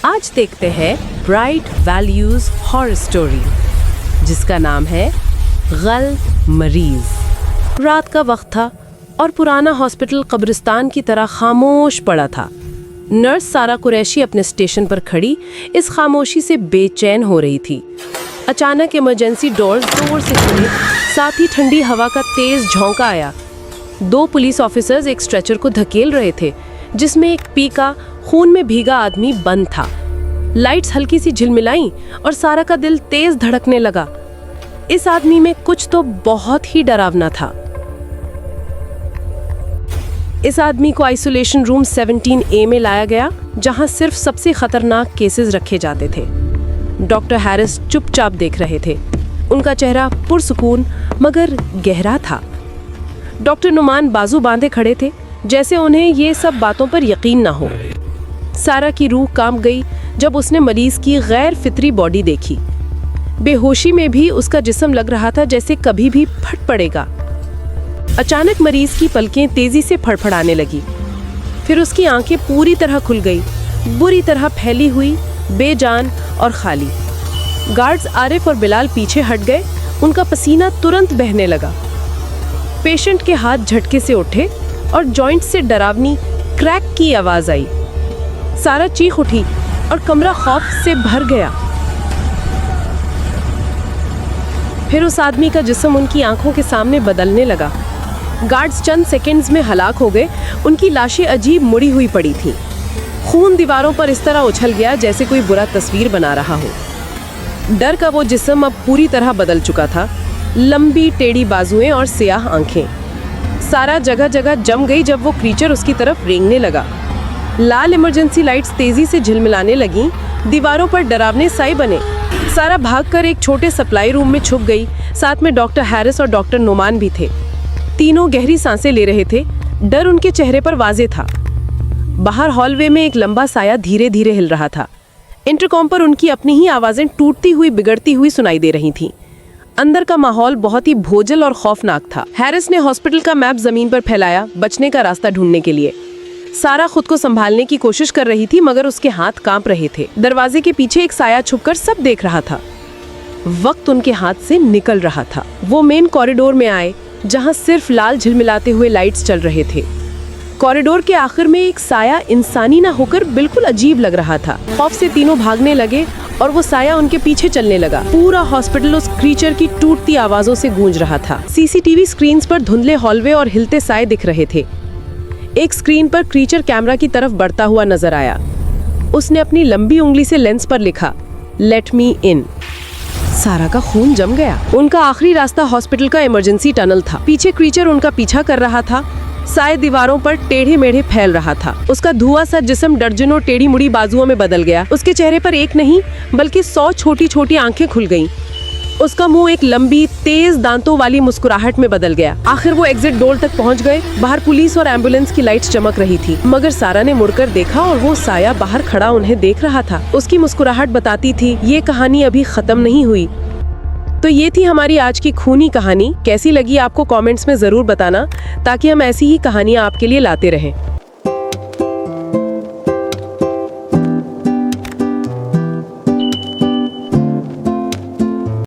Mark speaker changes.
Speaker 1: आज देखते हैं ब्राइट वैल्यूज हॉरर स्टोरी जिसका नाम है गल मरीज। रात का वक्त था और पुराना हॉस्पिटल कब्रिस्तान की तरह खामोश पड़ा था। नर्स सारा कुरैशी अपने स्टेशन पर खड़ी इस खामोशी से बेचैन हो रही थी। अचानक इमरजेंसी डोर्स जोर से खुले, साथ ही ठंडी हवा का तेज झोंका आया। 2 पुलिस ऑफिसर्स एक स्ट्रेचर को धकेल रहे थे जिसमें एक पीका खून में भीगा आदमी बंद था। लाइट्स हल्की सी झिलमिलाईं और सारा का दिल तेज धड़कने लगा। इस आदमी में कुछ तो बहुत ही डरावना था। इस आदमी को आइसोलेशन रूम 17A में लाया गया जहां सिर्फ सबसे खतरनाक केसेस रखे जाते थे। डॉक्टर हैरिस चुपचाप देख रहे थे। उनका चेहरा पुरसुकून मगर गहरा था। डॉक्टर नुमान बाजू बांधे खड़े थे जैसे उन्हें ये सब बातों पर यकीन ना हो। सारा की रूह कांप गई जब उसने मरीज की गैर फितरी बॉडी देखी। बेहोशी में भी उसका जिस्म लग रहा था जैसे कभी भी फट पड़ेगा। अचानक मरीज की पलकें तेजी से फड़फड़ाने लगी, फिर उसकी आंखें पूरी तरह खुल गई, बुरी तरह फैली हुई, बेजान और खाली। गार्ड्स आरिफ और बिलाल पीछे हट गए। उनका पसीना तुरंत बहने लगा। पेशेंट के हाथ झटके से उठे और जॉइंट से डरावनी क्रैक की आवाज आई। सारा चीख उठी और कमरा खौफ से भर गया। फिर उस आदमी का जिस्म उनकी आंखों के सामने बदलने लगा। गार्ड्स चंद सेकंड्स में हलाक हो गए। उनकी लाशें अजीब मुड़ी हुई पड़ी थीं। खून दीवारों पर इस तरह उछल गया जैसे कोई बुरा तस्वीर बना रहा हो। डर का वो जिस्म अब पूरी तरह बदल चुका था। लंबी टेढ़ी बाजुएं और स्याह आंखें। सारा जगह जगह जम गई जब वो क्रीचर उसकी तरफ रेंगने लगा। लाल इमरजेंसी लाइट्स तेजी से झिलमिलाने लगीं। दीवारों पर डरावने साए बने। सारा भागकर एक छोटे सप्लाई रूम में छुप गई। साथ में डॉक्टर हैरिस और डॉक्टर नुमान भी थे। तीनों गहरी सांसें ले रहे थे। डर उनके चेहरे पर वाज़े था। बाहर हॉलवे में एक लंबा साया धीरे धीरे हिल रहा था। इंटरकॉम पर उनकी अपनी ही आवाजें टूटती हुई बिगड़ती हुई सुनाई दे रही थीं। अंदर का माहौल बहुत ही भोजल और खौफनाक था। हैरिस ने हॉस्पिटल का मैप जमीन पर फैलाया, बचने का रास्ता ढूंढने के लिए। सारा खुद को संभालने की कोशिश कर रही थी मगर उसके हाथ कांप रहे थे। दरवाजे के पीछे एक साया छुपकर सब देख रहा था। वक्त उनके हाथ से निकल रहा था। वो मेन कॉरिडोर में आए जहां सिर्फ लाल झिलमिलाते हुए लाइट्स चल रहे थे। कॉरिडोर के आखिर में एक साया इंसानी ना होकर बिल्कुल अजीब लग रहा था। खौफ से तीनों भागने लगे और वो साया उनके पीछे चलने लगा। पूरा हॉस्पिटल उस क्रीचर की टूटती आवाजों से गूंज रहा था। सीसीटीवी स्क्रीन्स पर धुंधले हॉलवे और हिलते साए दिख रहे थे। एक स्क्रीन पर क्रीचर कैमरा की तरफ बढ़ता हुआ नजर आया। उसने अपनी लंबी उंगली से लेंस पर लिखा, लेट मी इन। सारा का खून जम गया। उनका आखिरी रास्ता हॉस्पिटल का इमरजेंसी टनल था। पीछे क्रीचर उनका पीछा कर रहा था। साए दीवारों पर टेढ़े मेढ़े फैल रहा था। उसका धुआं सा जिस्म दर्जनों टेढ़ी मुड़ी बाजुओं में बदल गया। उसके चेहरे पर एक नहीं बल्कि 100 छोटी छोटी आंखें खुल गईं। उसका मुंह एक लंबी तेज दांतों वाली मुस्कुराहट में बदल गया। आखिर वो एग्जिट डोर तक पहुंच गए। बाहर पुलिस और एम्बुलेंस की लाइट्स चमक रही थी मगर सारा ने मुड़कर देखा और वो साया बाहर खड़ा उन्हें देख रहा था। उसकी मुस्कुराहट बताती थी ये कहानी अभी खत्म नहीं हुई। तो ये थी हमारी आज की खूनी कहानी। कैसी लगी आपको कमेंट्स में जरूर बताना ताकि हम ऐसी ही कहानियां आपके लिए लाते रहें।